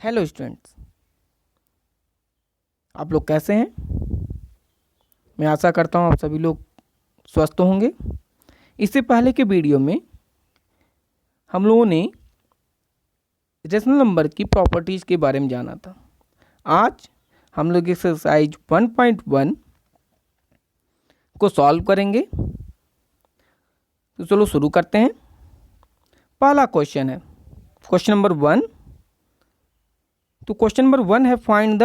Hello students, आप लोग कैसे हैं? मैं आशा करता हूं आप सभी लोग स्वस्थ होंगे। इससे पहले के वीडियो में हम लोगों ने रेशनल नंबर की प्रॉपर्टीज़ के बारे में जाना था। आज हम लोग एक्सरसाइज 1.1 को सॉल्व करेंगे। तो चलो शुरू करते हैं। पहला क्वेश्चन है क्वेश्चन नंबर 1। तो क्वेश्चन नंबर 1 है find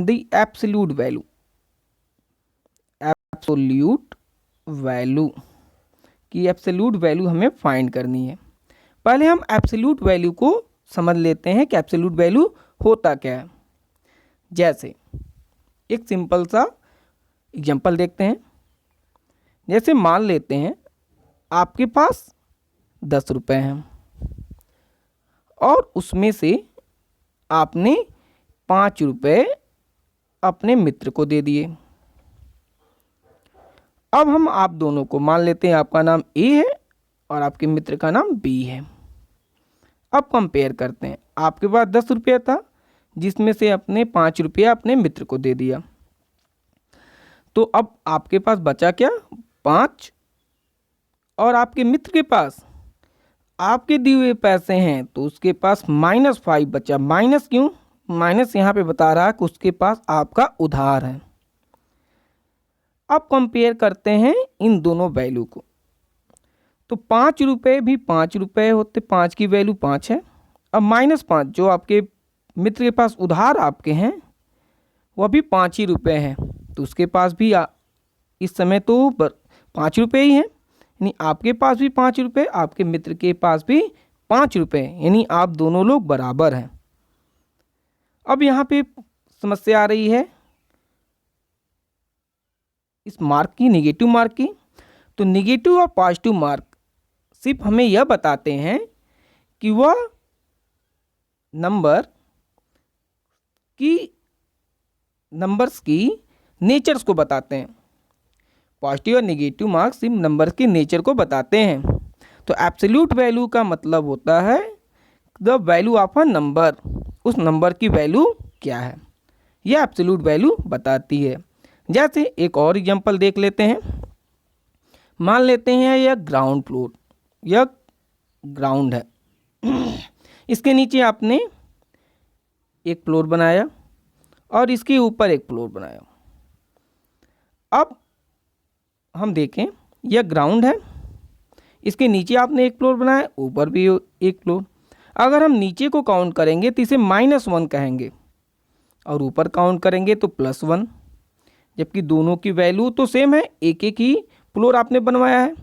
the absolute value. Absolute value की एब्सोल्यूट वैल्यू हमें फाइंड करनी है। पहले हम एब्सोल्यूट वैल्यू को समझ लेते हैं कि एब्सोल्यूट वैल्यू होता क्या है। जैसे एक सिंपल सा एग्जांपल देखते हैं। जैसे मान लेते हैं आपके पास 10 रुपये हैं और उसमें से आपने 5 रुपये अपने मित्र को दे दिए। अब हम आप दोनों को मान लेते हैं, आपका नाम ए है और आपके मित्र का नाम बी है। अब कंपेयर करते हैं। आपके पास 10 रुपया था जिसमें से अपने 5 रुपया अपने मित्र को दे दिया। तो अब आपके पास बचा क्या? 5। और आपके मित्र के पास आपके दिए हुए पैसे हैं तो उसके पास -5 बचा। माइनस क्यों? माइनस यहाँ पे बता रहा है कि उसके पास आपका उधार है। अब कंपेयर करते हैं इन दोनों वैल्यू को। तो 5 रुपये भी 5 रुपये होते, 5 की वैल्यू 5 है। अब -5 जो आपके मित्र के पास उधार आपके हैं वह भी 5 ही रुपये हैं, तो उसके पास भी इस समय तो 5 रुपये ही हैं। यानी आपके पास भी 5 रुपये, आपके मित्र के पास भी 5 रुपये, यानी आप दोनों लोग बराबर हैं। अब यहाँ पे समस्या आ रही है इस मार्क की, निगेटिव मार्क की। तो निगेटिव और पॉजिटिव मार्क सिर्फ हमें यह बताते हैं कि वह नंबर्स की नेचर्स को बताते हैं। पॉजिटिव और नेगेटिव मार्क्स सिर्फ नंबर के नेचर को बताते हैं। तो एब्सोल्यूट वैल्यू का मतलब होता है the value of a number, उस नंबर की वैल्यू क्या है, यह एब्सोल्यूट वैल्यू बताती है। जैसे एक और एग्जांपल देख लेते हैं। मान लेते हैं यह ग्राउंड फ्लोर, यह ग्राउंड है। इसके नीचे आपने एक फ्लोर बनाया और इसके ऊपर एक फ्लोर बनाया। अब हम देखें यह ग्राउंड है, इसके नीचे आपने एक फ्लोर बनाया, ऊपर भी एक फ्लोर। अगर हम नीचे को काउंट करेंगे तो इसे -1 कहेंगे और ऊपर काउंट करेंगे तो +1, जबकि दोनों की वैल्यू तो सेम है, एक एक ही फ्लोर आपने बनवाया है।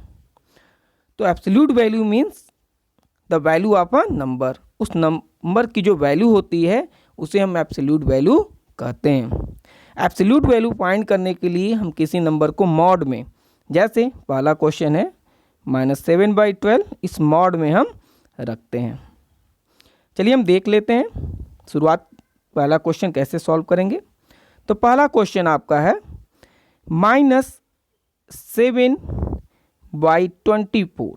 तो absolute value means the value of a number, उस नंबर की जो वैल्यू होती है उसे हम एब्सोल्यूट वैल्यू कहते हैं। एब्सोल्यूट वैल्यू फाइंड करने के लिए हम किसी नंबर को मॉड में, जैसे पहला क्वेश्चन है -7/12, इस मॉड में हम रखते हैं। चलिए हम देख लेते हैं शुरुआत, पहला क्वेश्चन कैसे सॉल्व करेंगे। तो पहला क्वेश्चन आपका है -7/24,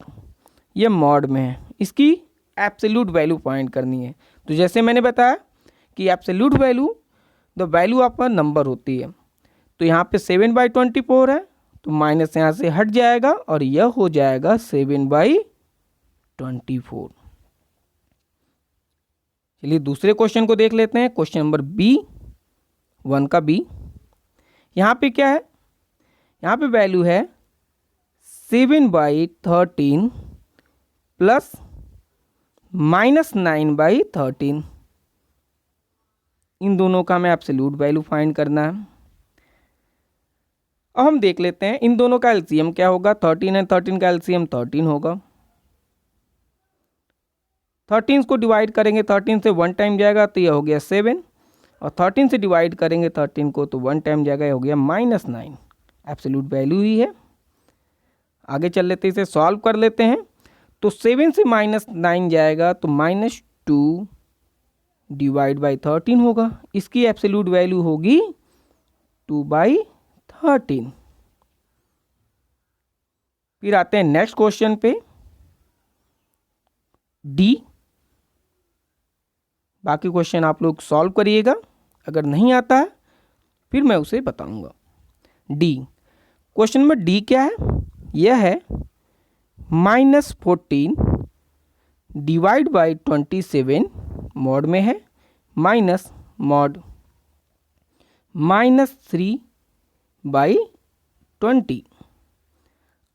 यह मॉड में है, इसकी एब्सोल्यूट वैल्यू फाइंड करनी है। तो जैसे मैंने बताया कि absolute value the value of a number होती है। तो यहाँ पे 7/24 है तो माइनस यहाँ से हट जाएगा और यह हो जाएगा 7/24। चलिए दूसरे क्वेश्चन को देख लेते हैं। क्वेश्चन नंबर B1 का B। यहाँ पे क्या है? यहाँ पे वैल्यू है 7/13 प्लस -9/13। इन दोनों का हमें एब्सोल्यूट वैल्यू फाइंड करना है। अब हम देख लेते हैं इन दोनों का एलसीएम क्या होगा। 13 है, 13 का एलसीएम 13 होगा। 13 को डिवाइड करेंगे, 13 से 1 टाइम जाएगा तो यह हो गया 7, और 13 से डिवाइड करेंगे 13 को तो 1 टाइम जाएगा, यह हो गया -9। एब्सोल्यूट वैल्यू ही है। आगे चल लेते हैं, इसे सॉल्व कर लेते हैं। तो 7 से -9 जाएगा तो -2 डिवाइड बाई 13 होगा, इसकी एब्सोल्यूट वैल्यू होगी 2/13। फिर आते हैं नेक्स्ट क्वेश्चन पे D। बाकी क्वेश्चन आप लोग सॉल्व करिएगा, अगर नहीं आता है फिर मैं उसे बताऊंगा। डी, क्वेश्चन नंबर डी क्या है? यह है -14 डिवाइड बाई 27 मॉड में है, माइनस मॉड -3/20।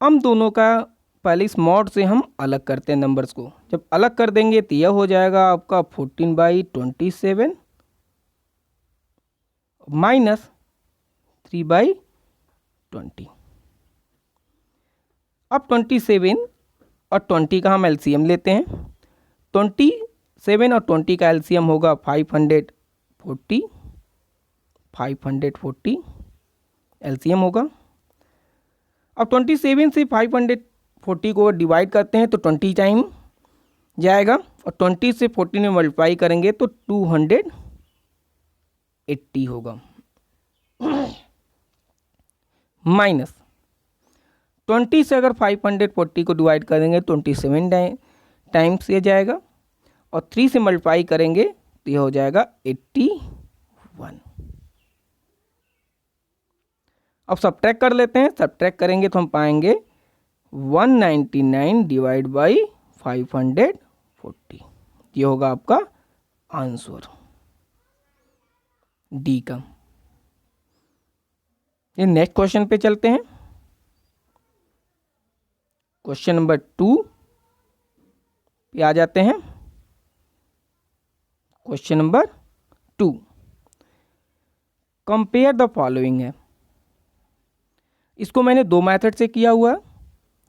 हम दोनों का पहले इस मॉड से हम अलग करते हैं नंबर्स को। जब अलग कर देंगे तो यह हो जाएगा आपका 14/27 -3/20। अब 27 और 20 का हम एलसीएम लेते हैं। 27 और 20 का एलसीएम होगा 540 एलसीएम होगा। अब 27 से 540 को डिवाइड करते हैं तो 20 टाइम जाएगा, और 20 से 14 में मल्टीप्लाई करेंगे तो 280 होगा। माइनस 20 से अगर 540 को डिवाइड करेंगे 27 टाइम्स ये जाएगा, और 3 से मल्टीप्लाई करेंगे तो ये हो जाएगा 81। अब सब्ट्रैक्ट कर लेते हैं। सब्ट्रैक्ट करेंगे तो हम पाएंगे 199 डिवाइड बाई 540। ये होगा आपका आंसर डी का। ये नेक्स्ट क्वेश्चन पे चलते हैं। क्वेश्चन नंबर 2 पे आ जाते हैं। Question number 2, compare the following है। इसको मैंने 2 मेथड से किया हुआ है,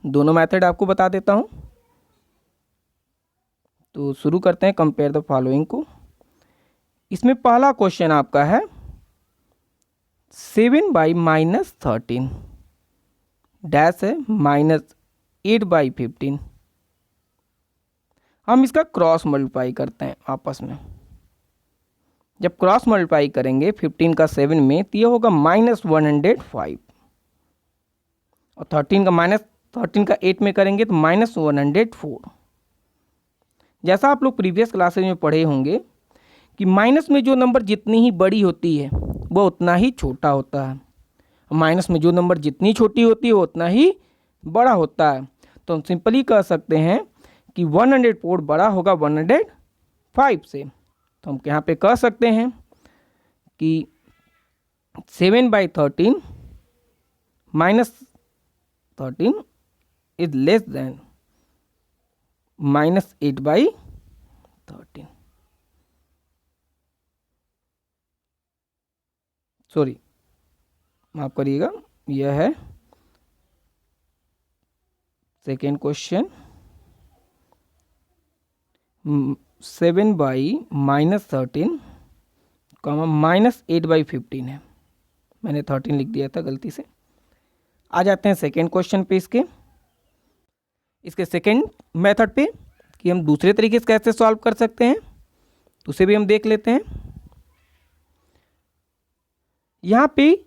दोनों मेथड आपको बता देता हूं। तो शुरू करते हैं कंपेयर द फॉलोइंग को। इसमें पहला क्वेश्चन आपका है 7/-13 डैश है -8/15। हम इसका क्रॉस मल्टीप्लाई करते हैं आपस में। जब क्रॉस मल्टीप्लाई करेंगे 15 का 7 में तो ये होगा -105, और 13 का 8 में करेंगे तो -104। जैसा आप लोग प्रीवियस क्लासेज में पढ़े होंगे कि माइनस में जो नंबर जितनी ही बड़ी होती है वो उतना ही छोटा होता है, माइनस में जो नंबर जितनी छोटी होती है वो उतना ही बड़ा होता है। तो हम सिंपली कह सकते हैं कि 104 बड़ा होगा 105 से। तो हम यहाँ पे कह सकते हैं कि 7/13 -13 इज लेस देन -8/13। सॉरी, माफ करिएगा, यह है सेकेंड क्वेश्चन। 7/-13 -8/15 है, मैंने 13 लिख दिया था गलती से। आ जाते हैं सेकेंड क्वेश्चन पे। इसके सेकेंड मेथड पे कि हम दूसरे तरीके से कैसे सॉल्व कर सकते हैं, तो उसे भी हम देख लेते हैं। यहाँ पे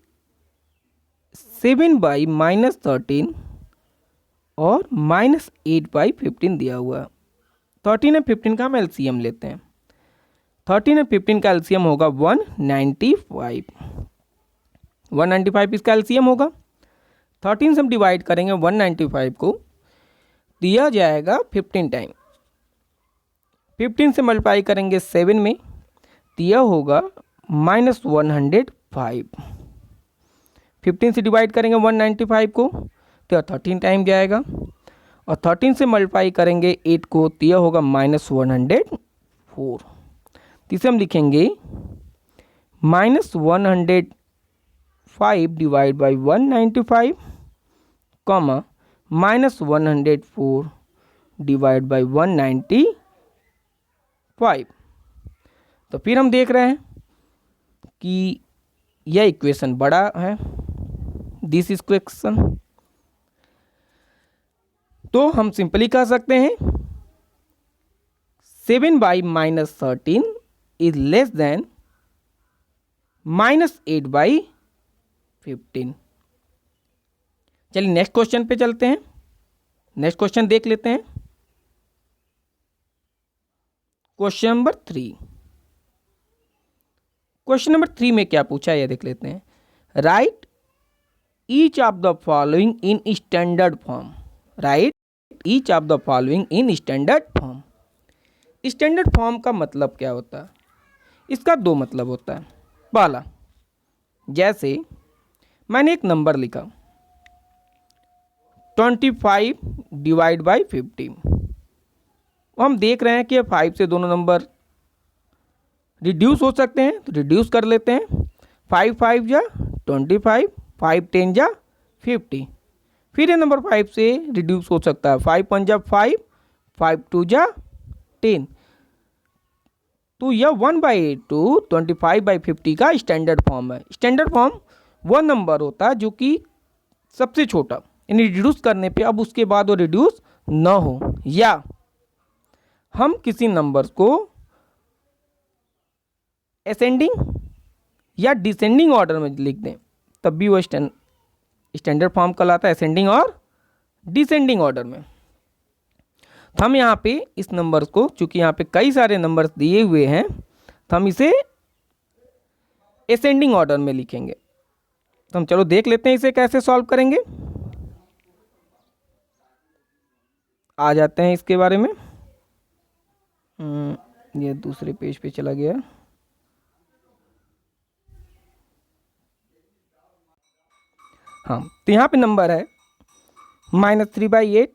7/-13 और -8/15 दिया हुआ है। 13 और 15 का हम एलसीएम लेते हैं। 13 और 15 का एलसीएम होगा 195। 195 इसका एलसीएम होगा। 13 से हम डिवाइड करेंगे 195 को, दिया जाएगा 15 टाइम। 15 से मल्टीप्लाई करेंगे 7 में, दिया होगा -105। 15 से डिवाइड करेंगे 195 को तो 13 टाइम जाएगा, और 13 से मल्टीप्लाई करेंगे 8 को तो यह होगा -104। इसे हम लिखेंगे -105 divide by 195 comma -104 divide by 195। तो फिर हम देख रहे हैं कि यह इक्वेशन बड़ा है, दिस इक्वेशन। तो हम सिंपली कह सकते हैं 7/-13 इज लेस देन -8/15। चलिए नेक्स्ट क्वेश्चन पे चलते हैं। नेक्स्ट क्वेश्चन देख लेते हैं। क्वेश्चन नंबर 3, क्वेश्चन नंबर 3 में क्या पूछा है ये देख लेते हैं। Right each of the following in standard form. Right each of the following in standard form. Standard form का मतलब क्या होता है? इसका दो मतलब होता है। पहला, जैसे मैंने एक नंबर लिखा 25 डिवाइड बाई 50। हम देख रहे हैं कि 5 से दोनों नंबर रिड्यूस हो सकते हैं, तो रिड्यूस कर लेते हैं। 5 5 जा 25, 5 10 जा 50। फिर ये नंबर 5 से रिड्यूस हो सकता है। 5 1 जा 5, 5 2 जा 10। तो यह 1/8 टू 25/50 का स्टैंडर्ड फॉर्म है। स्टैंडर्ड फॉर्म वह नंबर होता है जो कि सबसे छोटा, यानी रिड्यूस करने पे अब उसके बाद वो रिड्यूस न हो, या हम किसी नंबर को असेंडिंग या डिसेंडिंग ऑर्डर में लिख दें तब भी वो स्टैंडर्ड फॉर्म कहलाता है, असेंडिंग और डिसेंडिंग ऑर्डर में। तो हम यहाँ पे इस नंबर को, चूंकि यहाँ पे कई सारे नंबर्स दिए हुए हैं, तो हम इसे असेंडिंग ऑर्डर में लिखेंगे। तो हम चलो देख लेते हैं इसे कैसे सॉल्व करेंगे। आ जाते हैं इसके बारे में। ये दूसरे पेज पे चला गया। हाँ, तो यहाँ पे नंबर है -3/8,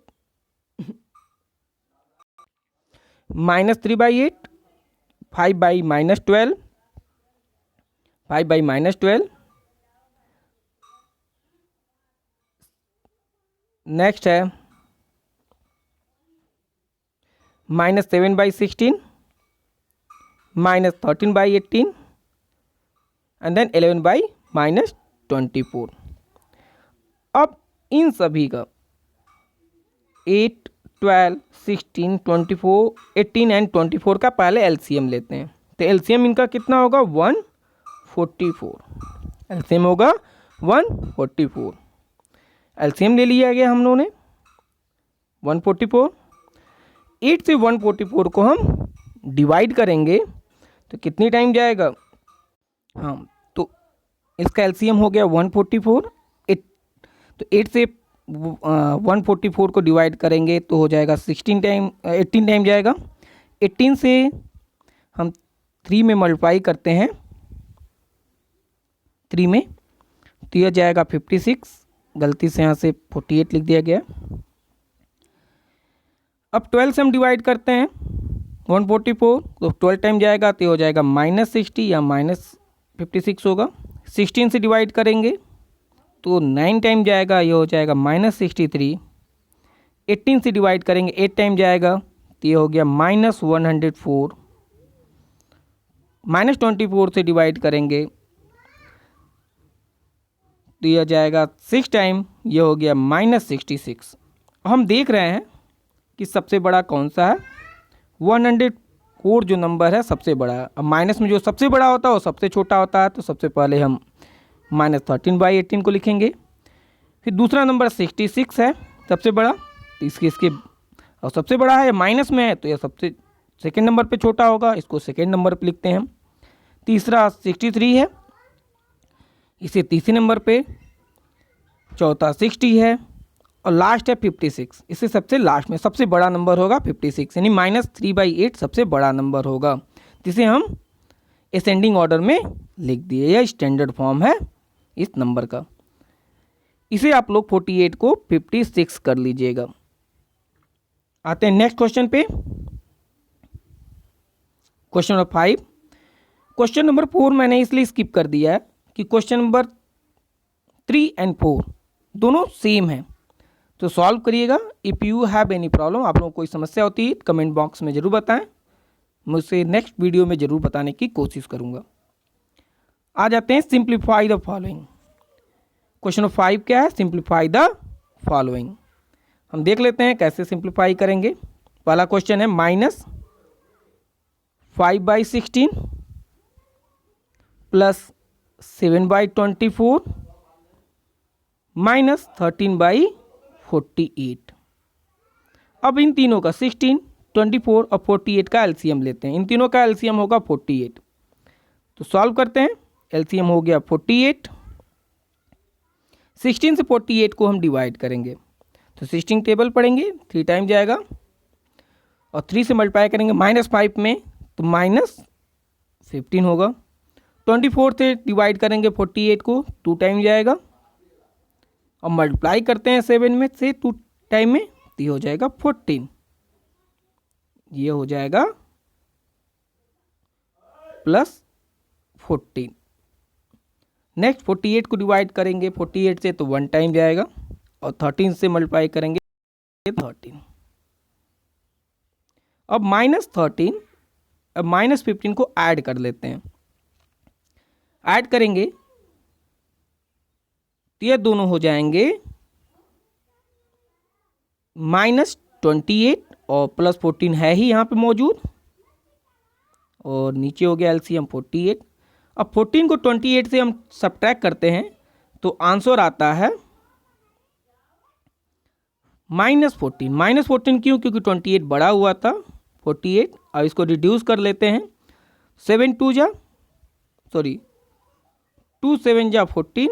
-3/8, 5/-12, 5/-12। नेक्स्ट है -7/16, -13/18 एंड देन 11/-24। अब इन सभी का 8, 12, 16, 24, 18 एंड 24 का पहले एलसीएम लेते हैं। तो एलसीएम इनका कितना होगा? 144। एलसीएम होगा 144। एलसीएम ले लिया गया हम लोगों ने 144। 8 से 144 को हम डिवाइड करेंगे तो कितनी टाइम जाएगा? हाँ, तो इसका एलसीएम हो गया 144। तो 8 से 144 को डिवाइड करेंगे तो हो जाएगा 18 टाइम जाएगा। 18 से हम 3 में मल्टीप्लाई करते हैं, 3 में, तो यह जाएगा 56। गलती से यहाँ से 48 लिख दिया गया। अब 12 से हम डिवाइड करते हैं 144, तो 12 टाइम जाएगा तो हो जाएगा -60 या -56 होगा। 16 से डिवाइड करेंगे तो 9 टाइम जाएगा, ये हो जाएगा -63। 18 से डिवाइड करेंगे 8 टाइम जाएगा तो ये हो गया -104। -24 से डिवाइड करेंगे तो यह जाएगा 6 टाइम, ये हो गया -66। हम देख रहे हैं कि सबसे बड़ा कौन सा है? 104 जो नंबर है सबसे बड़ा है। अब माइनस में जो सबसे बड़ा होता है वो सबसे छोटा होता है, तो सबसे पहले हम -13/18 को लिखेंगे। फिर दूसरा नंबर 66 है सबसे बड़ा, तो इसके और सबसे बड़ा है माइनस में है तो यह सबसे सेकेंड नंबर पे छोटा होगा, इसको सेकेंड नंबर पे लिखते हैं हम। तीसरा 63 है, इसे तीसरे नंबर पे। चौथा 60 है और लास्ट है 56, इसे सबसे लास्ट में सबसे बड़ा नंबर होगा 56, यानी -3/8 सबसे बड़ा नंबर होगा, जिसे हम असेंडिंग ऑर्डर में लिख दिए। यह स्टैंडर्ड फॉर्म है इस नंबर का। इसे आप लोग 48 को 56 कर लीजिएगा। आते हैं नेक्स्ट क्वेश्चन पे, क्वेश्चन नंबर 5। क्वेश्चन नंबर 4 मैंने इसलिए स्किप कर दिया है कि क्वेश्चन नंबर 3 एंड 4 दोनों सेम है, तो सॉल्व करिएगा। If you have any problem, आप लोगों को कोई समस्या होती है कमेंट बॉक्स में ज़रूर बताएं, मुझसे नेक्स्ट वीडियो में ज़रूर बताने की कोशिश करूँगा। आ जाते हैं simplify the following. Question number 5 क्या है? Simplify the following. हम देख लेते हैं कैसे सिंप्लीफाई करेंगे। पहला क्वेश्चन है -5/16 प्लस 7/24 -13/48। अब इन तीनों का 16, 24 और 48 का एलसीएम लेते हैं। इन तीनों का एलसीएम होगा 48। तो सॉल्व करते हैं। एलसीएम हो गया 48। 16 से 48 को हम डिवाइड करेंगे तो 16 टेबल पढ़ेंगे, 3 टाइम जाएगा, और 3 से मल्टीप्लाई करेंगे -5 में तो -15 होगा। 24 से डिवाइड करेंगे 48 को, 2 टाइम जाएगा, और मल्टीप्लाई करते हैं 7 में से 2 टाइम में तो ये हो जाएगा 14। ये हो जाएगा +14। नेक्स्ट 48 को डिवाइड करेंगे 48 से तो 1 टाइम जाएगा, और 13 से मल्टीप्लाई करेंगे 13। अब -13 अब -15 को ऐड कर लेते हैं। ऐड करेंगे तो ये दोनों हो जाएंगे -28 और +14 है ही यहाँ पे मौजूद, और नीचे हो गया एलसीएम 48। अब 14 को 28 से हम सब्ट्रैक्ट करते हैं तो आंसर आता है -14। -14 क्यों? क्योंकि 28 बड़ा हुआ था 48। अब इसको रिड्यूस कर लेते हैं। 2 7 जा 14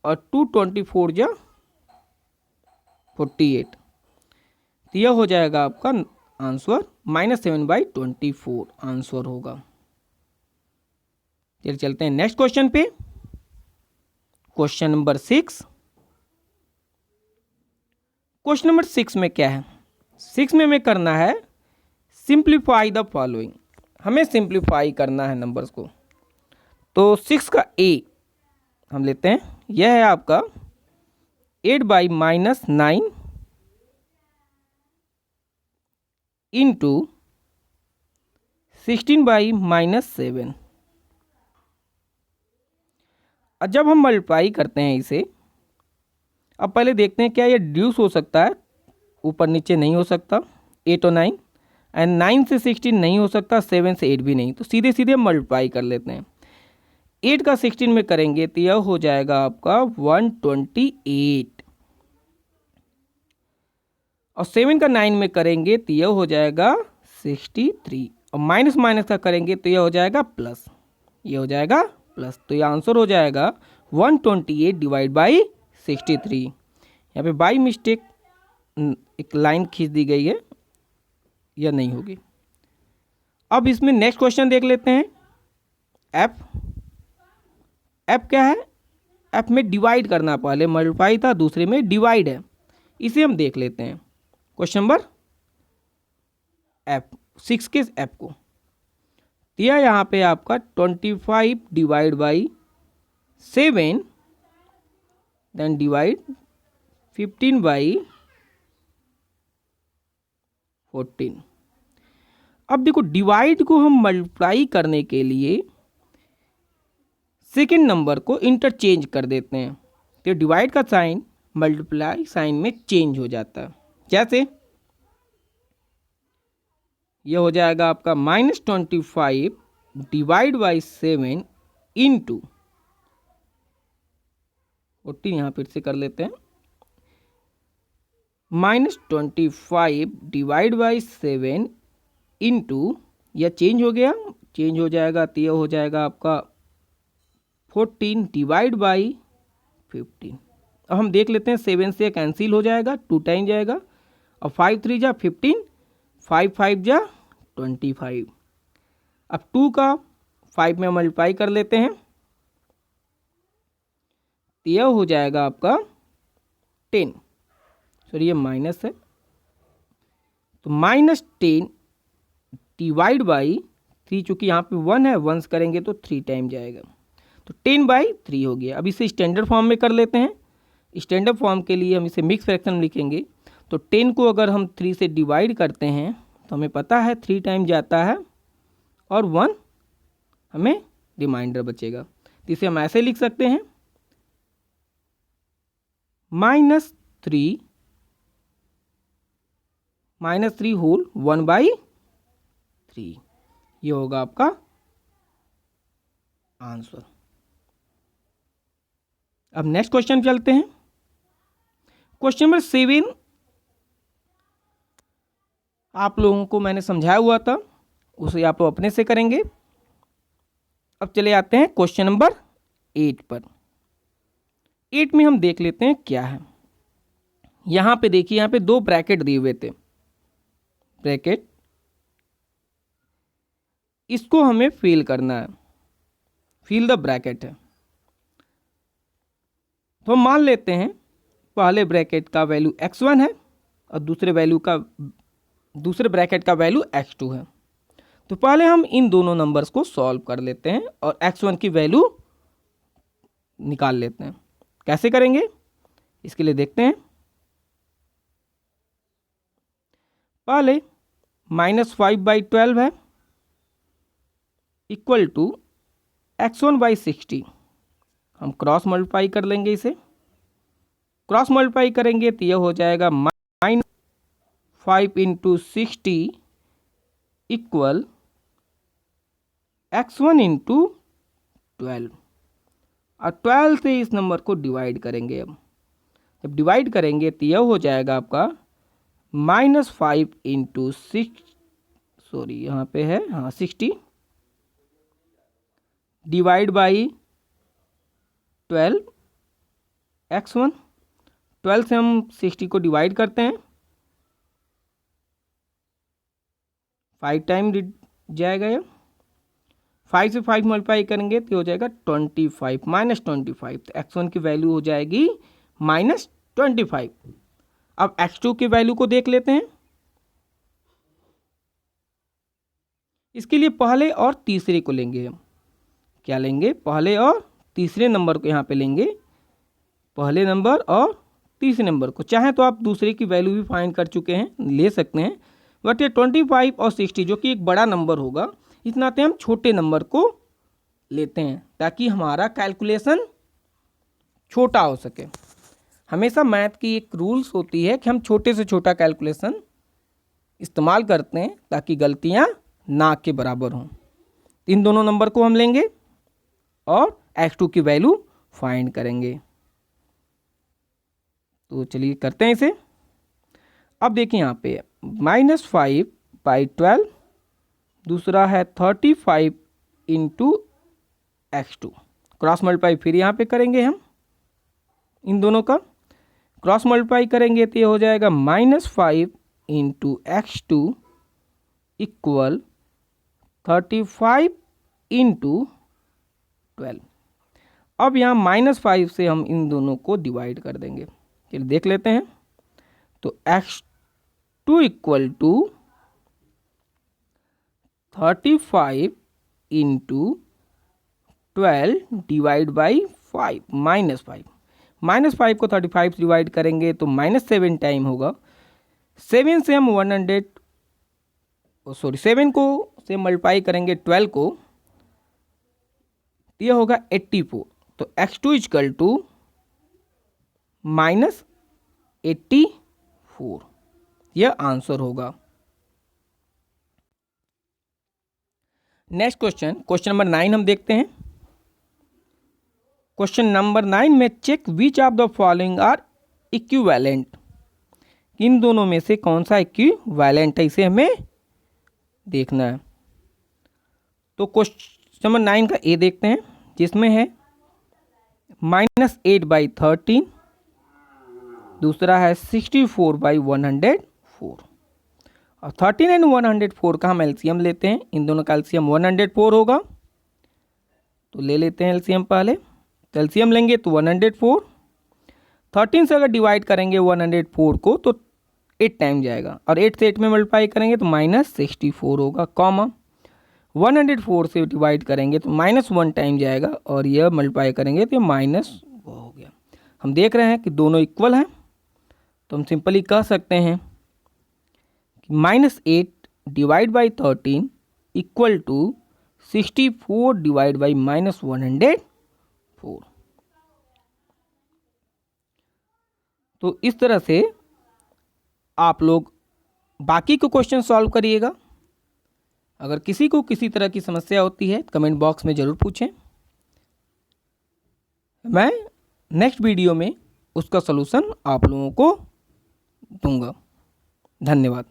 और 2 24 जा 48, तो यह हो जाएगा आपका आंसर -7/24 आंसर होगा। चलिए चलते हैं नेक्स्ट क्वेश्चन पे। Question number 6। क्वेश्चन नंबर 6 में क्या है? 6 में हमें करना है सिंप्लीफाई द फॉलोइंग। हमें सिंप्लीफाई करना है नंबर्स को। तो 6 का ए हम लेते हैं। यह है आपका 8/-9 इंटू 16/-7। और जब हम मल्टीप्लाई करते हैं इसे, अब पहले देखते हैं क्या ये रिड्यूस हो सकता है, ऊपर नीचे नहीं हो सकता 8 और 9, एंड 9 से 16 नहीं हो सकता, 7 से 8 भी नहीं, तो सीधे सीधे मल्टीप्लाई कर लेते हैं। 8 का 16 में करेंगे तो यह हो जाएगा आपका 128, और 7 का 9 में करेंगे तो यह हो जाएगा 63, और माइनस माइनस का करेंगे तो यह हो जाएगा प्लस, ये हो जाएगा प्लस, तो ये आंसर हो जाएगा 128 डिवाइड बाई 63। यहाँ पे बाई मिस्टेक एक लाइन खींच दी गई है, यह नहीं होगी। अब इसमें नेक्स्ट क्वेश्चन देख लेते हैं। एफ क्या है? एफ में डिवाइड करना, पहले मल्टीप्लाई था, दूसरे में डिवाइड है, इसे हम देख लेते हैं। क्वेश्चन नंबर एफ 6 के एफ को दिया यहाँ पे आपका 25 डिवाइड बाई 7 देन डिवाइड 15/14। अब देखो डिवाइड को हम मल्टीप्लाई करने के लिए सेकेंड नंबर को इंटरचेंज कर देते हैं, तो डिवाइड का साइन मल्टीप्लाई साइन में चेंज हो जाता है। जैसे यह हो जाएगा आपका -25 डिवाइड बाई 7 इंटू 14, यहाँ फिर से कर लेते हैं, -25 डिवाइड बाई 7 इंटू, यह चेंज हो गया, चेंज हो जाएगा तो यह हो जाएगा आपका 14 डिवाइड बाई 15। अब हम देख लेते हैं 7 से कैंसिल हो जाएगा, 2 टाइम जाएगा, और 5 3 जा 15, 5 5 जा 25। अब 2 का 5 में मल्टीप्लाई कर लेते हैं तो यह हो जाएगा आपका 10, सॉरी ये माइनस है, तो -10 डिवाइड बाई 3, चूँकि यहाँ पे 1 है, 1 करेंगे तो 3 टाइम जाएगा, तो 10/3 हो गया। अब इसे स्टैंडर्ड फॉर्म में कर लेते हैं। स्टैंडर्ड फॉर्म के लिए हम इसे मिक्स फ्रैक्शन में लिखेंगे, तो 10 को अगर हम 3 से डिवाइड करते हैं तो हमें पता है 3 टाइम जाता है, और 1 हमें रिमाइंडर बचेगा, तो इसे हम ऐसे लिख सकते हैं -3 होल 1/3। ये होगा आपका आंसर। अब नेक्स्ट क्वेश्चन चलते हैं। क्वेश्चन नंबर 7 आप लोगों को मैंने समझाया हुआ था, उसे आप लोग अपने से करेंगे। अब चले आते हैं क्वेश्चन नंबर 8 पर। 8 में हम देख लेते हैं क्या है। यहाँ पे देखिए, यहाँ पे दो ब्रैकेट दिए हुए थे, ब्रैकेट, इसको हमें फिल करना है, फिल द ब्रैकेट है। तो हम मान लेते हैं पहले ब्रैकेट का वैल्यू x1 है और दूसरे ब्रैकेट का वैल्यू x2 है। तो पहले हम इन दोनों नंबर्स को सॉल्व कर लेते हैं और x1 की वैल्यू निकाल लेते हैं। कैसे करेंगे इसके लिए देखते हैं। पहले -5/12 है इक्वल टू x1/60। हम क्रॉस मल्टीप्लाई कर लेंगे, इसे क्रॉस मल्टीप्लाई करेंगे तो यह हो जाएगा -5 × 60 इक्वल x1 × 12। और 12 से इस नंबर को डिवाइड करेंगे। अब जब डिवाइड करेंगे तो यह हो जाएगा आपका -5 × 6, सॉरी यहाँ पे है, हाँ 60 डिवाइड बाई 12 x1। 12 से हम 60 को डिवाइड करते हैं, 5 टाइम जाएगा यह, 5 से 5 मल्टीप्लाई करेंगे तो हो जाएगा 25 -25। तो x1 की वैल्यू हो जाएगी -25। अब x2 की वैल्यू को देख लेते हैं। इसके लिए पहले और तीसरे को लेंगे हम। क्या लेंगे? पहले और तीसरे नंबर को यहाँ पे लेंगे, पहले नंबर और तीसरे नंबर को। चाहे तो आप दूसरे की वैल्यू भी फाइंड कर चुके हैं, ले सकते हैं, बट ये 25 और 60 जो कि एक बड़ा नंबर होगा, इस नाते हम छोटे नंबर को लेते हैं ताकि हमारा कैलकुलेशन छोटा हो सके। हमेशा मैथ की एक रूल्स होती है कि हम छोटे से छोटा कैलकुलेशन इस्तेमाल करते हैं ताकि गलतियां ना के बराबर हों। इन दोनों नंबर को हम लेंगे और x2 की वैल्यू फाइंड करेंगे। तो चलिए करते हैं इसे। अब देखिए यहाँ पे -5/12, दूसरा है 35 × x2। क्रॉस मल्टीप्लाई फिर यहाँ पे करेंगे हम, इन दोनों का क्रॉस मल्टीप्लाई करेंगे तो ये हो जाएगा -5 × x2 इक्वल 35 × 12। अब यहाँ -5 से हम इन दोनों को डिवाइड कर देंगे। चलिए देख लेते हैं। तो x2 equal to 35 × 12 divide by 5, -5 को 35 से डिवाइड करेंगे तो -7 टाइम होगा। 7 से हम 7 को से मल्टीप्लाई करेंगे 12 को, तो यह होगा 84। तो x2 इक्वल टू -84, यह आंसर होगा। नेक्स्ट क्वेश्चन नंबर 9 हम देखते हैं। क्वेश्चन नंबर 9 में check which of the following are equivalent. इन दोनों में से कौन सा इक्विवेलेंट है, इसे हमें देखना है। तो क्वेश्चन नंबर 9 का ए देखते हैं, जिसमें है -8/13, दूसरा है 64/104 और 13 एंड 104 का हम एलसीएम लेते हैं। इन दोनों का एलसीएम 104 होगा, तो ले लेते हैं एलसीएम पहले। तो एलसीएम लेंगे तो 104, 13 से अगर डिवाइड करेंगे 104 को तो 8 टाइम जाएगा और 8 से 8 में मल्टीप्लाई करेंगे तो -64 होगा, कॉमा 104 से डिवाइड करेंगे तो -1 टाइम जाएगा और यह मल्टीप्लाई करेंगे तो माइनस हो गया। हम देख रहे हैं कि दोनों इक्वल हैं, तो हम सिंपली कह सकते हैं कि -8 divide by 13 equal to 64 divide by -104। तो इस तरह से आप लोग बाकी को क्वेश्चन सॉल्व करिएगा। अगर किसी को किसी तरह की समस्या होती है कमेंट बॉक्स में ज़रूर पूछें, मैं नेक्स्ट वीडियो में उसका सलूशन आप लोगों को दूंगा। धन्यवाद।